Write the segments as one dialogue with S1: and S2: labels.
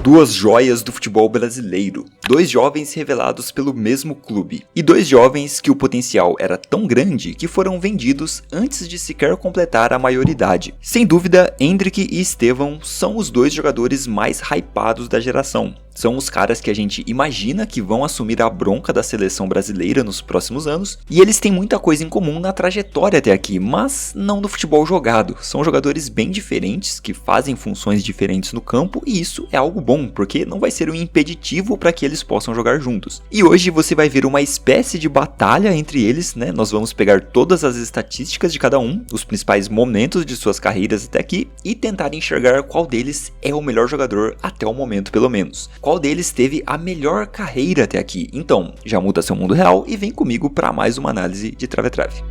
S1: Duas joias do futebol brasileiro, dois jovens revelados pelo mesmo clube, e dois jovens que o potencial era tão grande que foram vendidos antes de sequer completar a maioridade. Sem dúvida, Endrick e Estevão são os dois jogadores mais hypados da geração. São os caras que a gente imagina que vão assumir a bronca da seleção brasileira nos próximos anos, e eles têm muita coisa em comum na trajetória até aqui, mas não no futebol jogado. São jogadores bem diferentes, que fazem funções diferentes no campo, e isso é algo bom, porque não vai ser um impeditivo para que eles possam jogar juntos. E hoje você vai ver uma espécie de batalha entre eles, né? Nós vamos pegar todas as estatísticas de cada um, os principais momentos de suas carreiras até aqui, e tentar enxergar qual deles é o melhor jogador até o momento pelo menos. Qual deles teve a melhor carreira até aqui. Então, já muda seu mundo real e vem comigo para mais uma análise de Trave a Trave.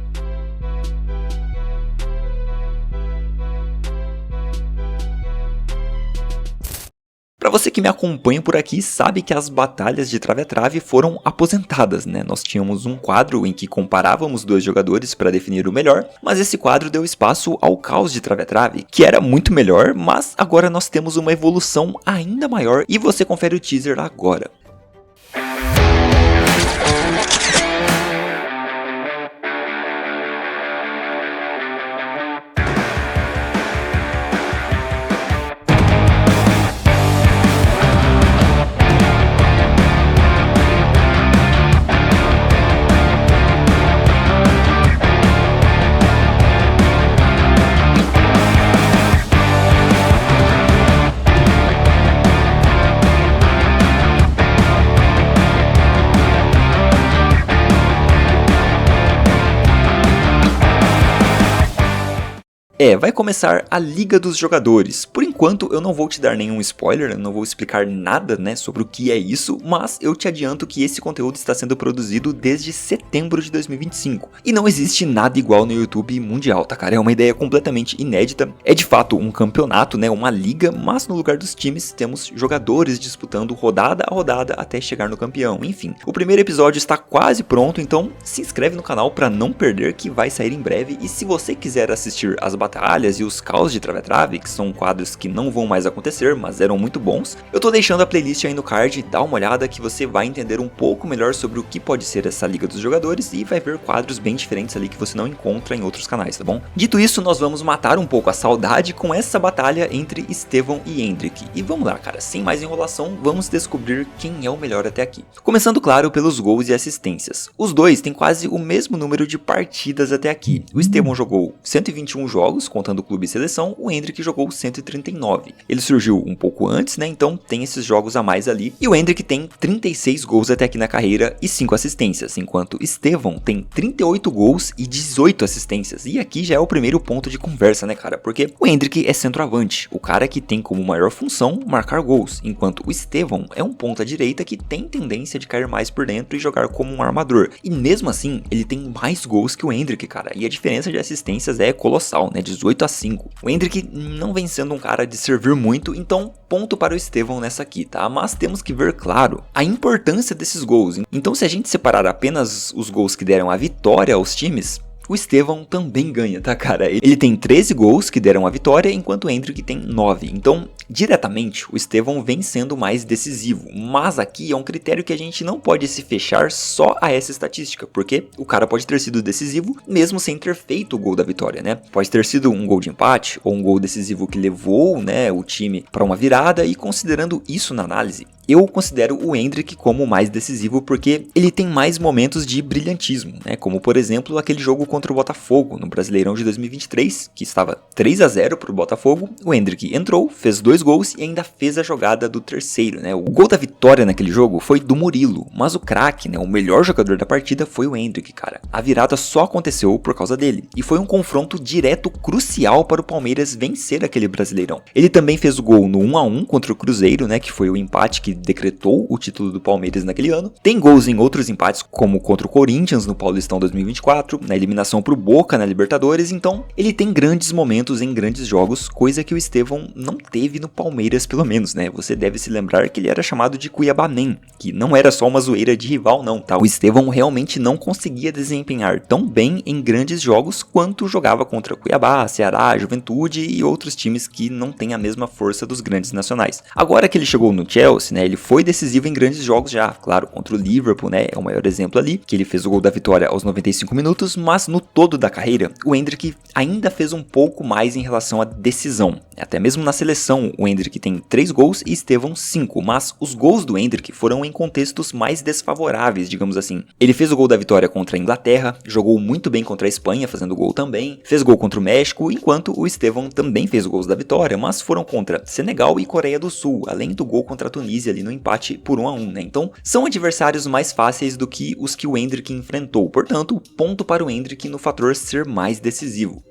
S1: Para você que me acompanha por aqui, sabe que as batalhas de trave a trave foram aposentadas, né? Nós tínhamos um quadro em que comparávamos dois jogadores para definir o melhor, mas esse quadro deu espaço ao caos de trave a trave, que era muito melhor, mas agora nós temos uma evolução ainda maior e você confere o teaser agora. Vai começar a Liga dos Jogadores. Por enquanto eu não vou te dar nenhum spoiler, eu não vou explicar nada, né, sobre o que é isso, mas eu te adianto que esse conteúdo está sendo produzido desde setembro de 2025. E não existe nada igual no YouTube mundial, tá cara? É uma ideia completamente inédita. É de fato um campeonato, né, uma liga, mas no lugar dos times temos jogadores disputando rodada a rodada até chegar no campeão. Enfim, o primeiro episódio está quase pronto, então se inscreve no canal para não perder que vai sair em breve. E se você quiser assistir as batalhas e os caos de trave a trave, que são quadros que não vão mais acontecer, mas eram muito bons, eu tô deixando a playlist aí no card, dá uma olhada que você vai entender um pouco melhor sobre o que pode ser essa Liga dos Jogadores e vai ver quadros bem diferentes ali que você não encontra em outros canais, tá bom? Dito isso, nós vamos matar um pouco a saudade com essa batalha entre Estevão e Endrick. E vamos lá, cara, sem mais enrolação, vamos descobrir quem é o melhor até aqui. Começando, claro, pelos gols e assistências. Os dois têm quase o mesmo número de partidas até aqui. O Estevão jogou 121 jogos, contando o clube e seleção, o Endrick jogou 139. Ele surgiu um pouco antes, né, então tem esses jogos a mais ali, e o Endrick tem 36 gols até aqui na carreira e 5 assistências, enquanto Estevão tem 38 gols e 18 assistências, e aqui já é o primeiro ponto de conversa, né cara, porque o Endrick é centroavante, o cara que tem como maior função marcar gols, enquanto o Estevão é um ponta direita que tem tendência de cair mais por dentro e jogar como um armador, e mesmo assim ele tem mais gols que o Endrick, cara, e a diferença de assistências é colossal, né, 18 a 5. O Endrick não vem sendo um cara de servir muito, então ponto para o Estevão nessa aqui, tá? Mas temos que ver, claro, a importância desses gols. Então se a gente separar apenas os gols que deram a vitória aos times, o Estevão também ganha, tá cara? Ele tem 13 gols que deram a vitória, enquanto o Endrick tem 9. Então, diretamente, o Estevão vem sendo mais decisivo. Mas aqui é um critério que a gente não pode se fechar só a essa estatística, porque o cara pode ter sido decisivo mesmo sem ter feito o gol da vitória, né? Pode ter sido um gol de empate ou um gol decisivo que levou, né, o time para uma virada, e considerando isso na análise, eu considero o Endrick como mais decisivo porque ele tem mais momentos de brilhantismo, né? Como por exemplo aquele jogo contra o Botafogo no Brasileirão de 2023, que estava 3-0 para o Botafogo, o Endrick entrou, fez 2 gols e ainda fez a jogada do terceiro, né? O gol da vitória naquele jogo foi do Murilo, mas o craque, né, o melhor jogador da partida foi o Endrick, cara. A virada só aconteceu por causa dele, e foi um confronto direto crucial para o Palmeiras vencer aquele Brasileirão. Ele também fez o gol no 1-1 contra o Cruzeiro, né, que foi o empate que decretou o título do Palmeiras naquele ano. Tem gols em outros empates, como contra o Corinthians no Paulistão 2024, na eliminação pro Boca na Libertadores, então ele tem grandes momentos em grandes jogos, coisa que o Estevão não teve no Palmeiras pelo menos, né? Você deve se lembrar que ele era chamado de Cuiabanem, que não era só uma zoeira de rival não, tá? O Estevão realmente não conseguia desempenhar tão bem em grandes jogos quanto jogava contra Cuiabá, Ceará, Juventude e outros times que não têm a mesma força dos grandes nacionais. Agora que ele chegou no Chelsea, né, ele foi decisivo em grandes jogos já, claro, contra o Liverpool, né, é o maior exemplo ali, que ele fez o gol da vitória aos 95 minutos, mas no todo da carreira, o Endrick ainda fez um pouco mais em relação à decisão. Até mesmo na seleção, o Endrick tem 3 gols e Estevão 5, mas os gols do Endrick foram em contextos mais desfavoráveis, digamos assim. Ele fez o gol da vitória contra a Inglaterra, jogou muito bem contra a Espanha, fazendo gol também, fez gol contra o México, enquanto o Estevão também fez os gols da vitória, mas foram contra Senegal e Coreia do Sul, além do gol contra a Tunísia ali no empate por 1-1, né? Então, são adversários mais fáceis do que os que o Endrick enfrentou, portanto, ponto para o Endrick no fator ser mais decisivo.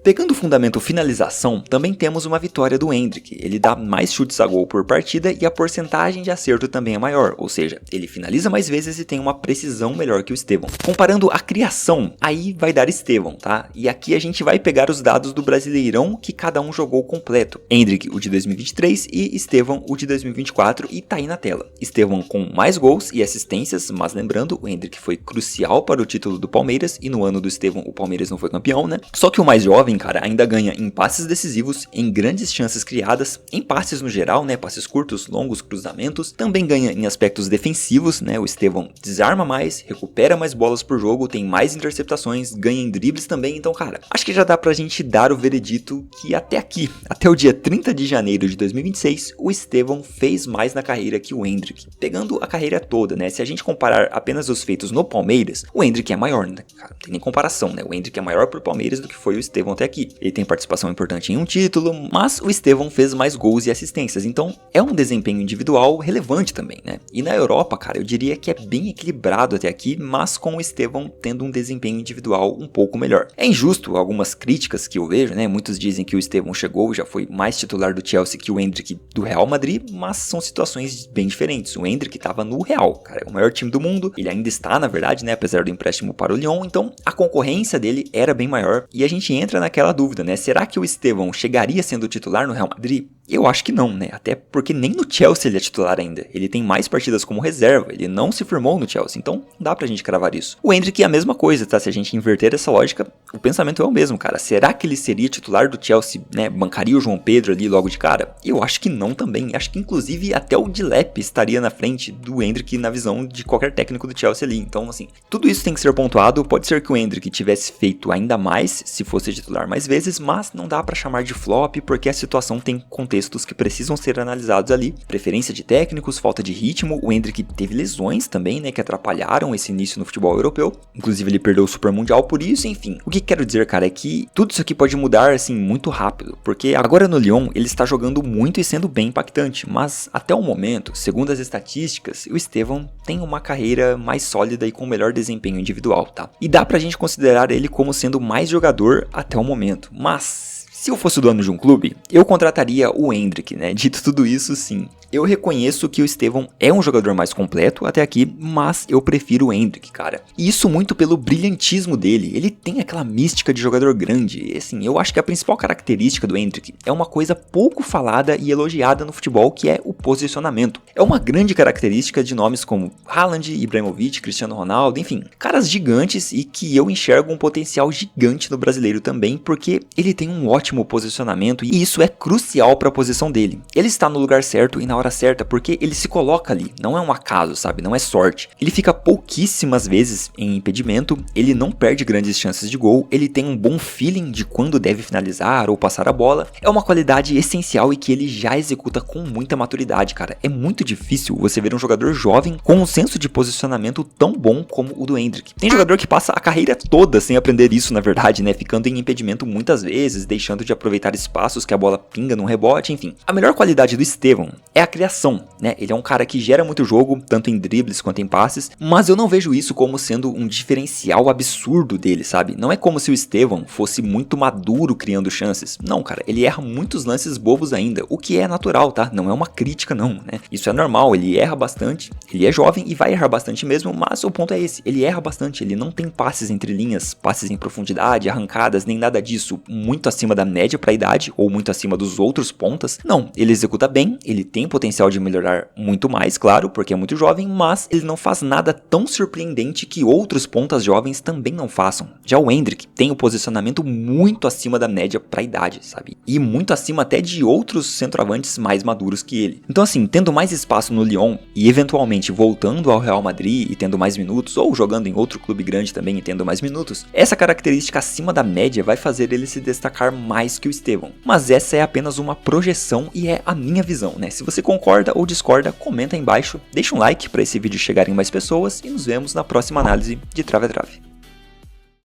S1: Pegando o fundamento finalização, também temos uma vitória do Endrick. Ele dá mais chutes a gol por partida e a porcentagem de acerto também é maior, ou seja, ele finaliza mais vezes e tem uma precisão melhor que o Estevão. Comparando a criação, aí vai dar Estevão, tá? E aqui a gente vai pegar os dados do Brasileirão que cada um jogou completo. Endrick, o de 2023 e Estevão, o de 2024 e tá aí na tela. Estevão com mais gols e assistências, mas lembrando, o Endrick foi crucial para o título do Palmeiras e no ano do Estevão o Palmeiras não foi campeão, né? Só que o mais jovem, cara, ainda ganha em passes decisivos, em grandes chances criadas, em passes no geral, né, passes curtos, longos, cruzamentos, também ganha em aspectos defensivos, né, o Estevão desarma mais, recupera mais bolas por jogo, tem mais interceptações, ganha em dribles também, então, cara, acho que já dá pra gente dar o veredito que até aqui, até o dia 30 de janeiro de 2026, o Estevão fez mais na carreira que o Endrick, pegando a carreira toda, né, se a gente comparar apenas os feitos no Palmeiras, o Endrick é maior, né, cara, não tem nem comparação, né, o Endrick é maior pro Palmeiras do que foi o Estevão até aqui. Ele tem participação importante em um título, mas o Estevão fez mais gols e assistências, então é um desempenho individual relevante também, né? E na Europa, cara, eu diria que é bem equilibrado até aqui, mas com o Estevão tendo um desempenho individual um pouco melhor. É injusto algumas críticas que eu vejo, né? Muitos dizem que o Estevão chegou e já foi mais titular do Chelsea que o Endrick do Real Madrid, mas são situações bem diferentes. O Endrick estava no Real, cara, é o maior time do mundo, ele ainda está, na verdade, né? Apesar do empréstimo para o Lyon, então a concorrência dele era bem maior e a gente entra naquela dúvida, né? Será que o Estevão chegaria sendo titular no Real Madrid? Eu acho que não, né? Até porque nem no Chelsea ele é titular ainda. Ele tem mais partidas como reserva, ele não se firmou no Chelsea, então não dá pra gente cravar isso. O Endrick é a mesma coisa, tá? Se a gente inverter essa lógica, o pensamento é o mesmo, cara. Será que ele seria titular do Chelsea, né? Bancaria o João Pedro ali logo de cara? Eu acho que não também. Acho que inclusive até o Dilep estaria na frente do Endrick na visão de qualquer técnico do Chelsea ali. Então, assim, tudo isso tem que ser pontuado. Pode ser que o Endrick tivesse feito ainda mais se fosse titular mais vezes, mas não dá pra chamar de flop porque a situação tem contextos que precisam ser analisados ali. Preferência de técnicos, falta de ritmo, o Endrick teve lesões também, né, que atrapalharam esse início no futebol europeu. Inclusive ele perdeu o Super Mundial por isso, enfim. O que quero dizer, cara, é que tudo isso aqui pode mudar, assim, muito rápido, porque agora no Lyon ele está jogando muito e sendo bem impactante, mas até o momento, segundo as estatísticas, o Estevão tem uma carreira mais sólida e com melhor desempenho individual, tá? E dá pra gente considerar ele como sendo mais jogador até o momento, mas se eu fosse o dono de um clube, eu contrataria o Endrick, né? Dito tudo isso, sim. Eu reconheço que o Estevão é um jogador mais completo até aqui, mas eu prefiro o Endrick, cara. E isso muito pelo brilhantismo dele. Ele tem aquela mística de jogador grande. E, assim, eu acho que a principal característica do Endrick é uma coisa pouco falada e elogiada no futebol, que é o posicionamento. É uma grande característica de nomes como Haaland, Ibrahimovic, Cristiano Ronaldo, enfim, caras gigantes e que eu enxergo um potencial gigante no brasileiro também, porque ele tem um ótimo posicionamento e isso é crucial para a posição dele. Ele está no lugar certo e na hora certa porque ele se coloca ali, não é um acaso, sabe, não é sorte. Ele fica pouquíssimas vezes em impedimento, ele não perde grandes chances de gol, ele tem um bom feeling de quando deve finalizar ou passar a bola, é uma qualidade essencial e que ele já executa com muita maturidade, cara. É muito difícil você ver um jogador jovem com um senso de posicionamento tão bom como o do Endrick. Tem jogador que passa a carreira toda sem aprender isso, na verdade, né, ficando em impedimento muitas vezes, deixando de aproveitar espaços que a bola pinga num rebote, enfim. A melhor qualidade do Estevão é a criação, né? Ele é um cara que gera muito jogo, tanto em dribles quanto em passes, mas eu não vejo isso como sendo um diferencial absurdo dele, sabe? Não é como se o Estevão fosse muito maduro criando chances. Não, cara, ele erra muitos lances bobos ainda, o que é natural, tá? Não é uma crítica, não, né? Isso é normal, ele erra bastante, ele é jovem e vai errar bastante mesmo, mas o ponto é esse, ele erra bastante, ele não tem passes entre linhas, passes em profundidade, arrancadas, nem nada disso, muito acima da média para a idade, ou muito acima dos outros pontas. Não, ele executa bem, ele tem potencial de melhorar muito mais, claro, porque é muito jovem, mas ele não faz nada tão surpreendente que outros pontas jovens também não façam. Já o Endrick tem um posicionamento muito acima da média para a idade, sabe? E muito acima até de outros centroavantes mais maduros que ele. Então assim, tendo mais espaço no Lyon e eventualmente voltando ao Real Madrid e tendo mais minutos, ou jogando em outro clube grande também e tendo mais minutos, essa característica acima da média vai fazer ele se destacar mais que o Estevão. Mas essa é apenas uma projeção e é a minha visão, né? Se você concorda ou discorda, comenta aí embaixo, deixa um like para esse vídeo chegar em mais pessoas e nos vemos na próxima análise de Trave a Trave.